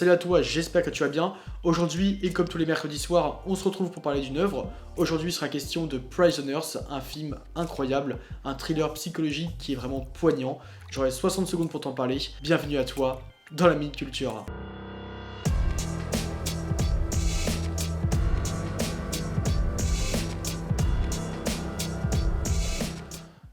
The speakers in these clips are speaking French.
salut à toi, j'espère que tu vas bien. Aujourd'hui, et comme tous les mercredis soirs, on se retrouve pour parler d'une œuvre. Aujourd'hui, il sera question de Prisoners, un film incroyable, un thriller psychologique qui est vraiment poignant. J'aurai 60 secondes pour t'en parler. Bienvenue à toi dans la Minute Culture.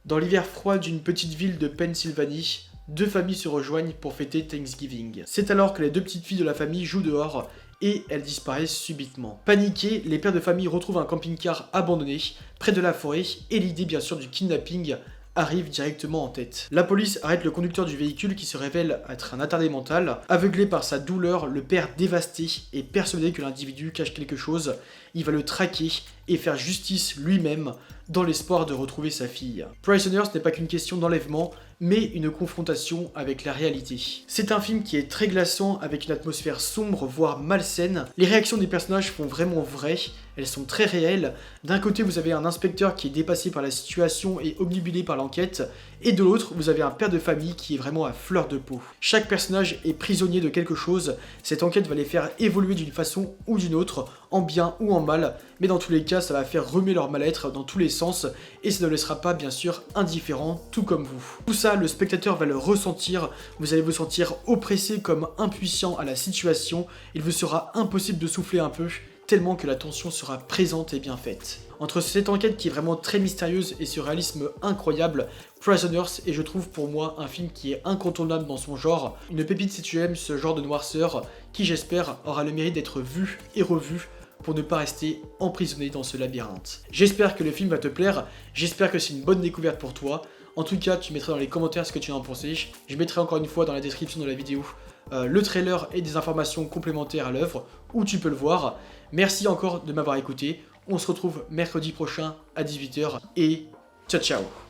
Dans l'hiver froid d'une petite ville de Pennsylvanie, deux familles se rejoignent pour fêter Thanksgiving. C'est alors que les deux petites filles de la famille jouent dehors et elles disparaissent subitement. Paniqués, les pères de famille retrouvent un camping-car abandonné près de la forêt et l'idée bien sûr du kidnapping arrive directement en tête. La police arrête le conducteur du véhicule qui se révèle être un attardé mental. Aveuglé par sa douleur, le père dévasté et persuadé que l'individu cache quelque chose, il va le traquer et faire justice lui-même dans l'espoir de retrouver sa fille. Prisoners n'est pas qu'une question d'enlèvement, mais une confrontation avec la réalité. C'est un film qui est très glaçant avec une atmosphère sombre, voire malsaine. Les réactions des personnages font vraiment vraies, elles sont très réelles. D'un côté, vous avez un inspecteur qui est dépassé par la situation et obnubilé par l'enquête, et de l'autre, vous avez un père de famille qui est vraiment à fleur de peau. Chaque personnage est prisonnier de quelque chose, cette enquête va les faire évoluer d'une façon ou d'une autre, en bien ou en mal, mais dans tous les cas, ça va faire remuer leur mal-être dans tous les sens, et ça ne laissera pas bien sûr indifférent, tout comme vous. Tout ça, le spectateur va le ressentir, vous allez vous sentir oppressé comme impuissant à la situation, il vous sera impossible de souffler un peu, tellement que la tension sera présente et bien faite. Entre cette enquête qui est vraiment très mystérieuse et ce réalisme incroyable, Prisoners est je trouve pour moi un film qui est incontournable dans son genre, une pépite si tu aimes ce genre de noirceur, qui j'espère aura le mérite d'être vu et revu, pour ne pas rester emprisonné dans ce labyrinthe. J'espère que le film va te plaire, j'espère que c'est une bonne découverte pour toi. En tout cas, tu mettras dans les commentaires ce que tu en as pensé. Je mettrai encore une fois dans la description de la vidéo le trailer et des informations complémentaires à l'œuvre, où tu peux le voir. Merci encore de m'avoir écouté. On se retrouve mercredi prochain à 18 h et ciao ciao.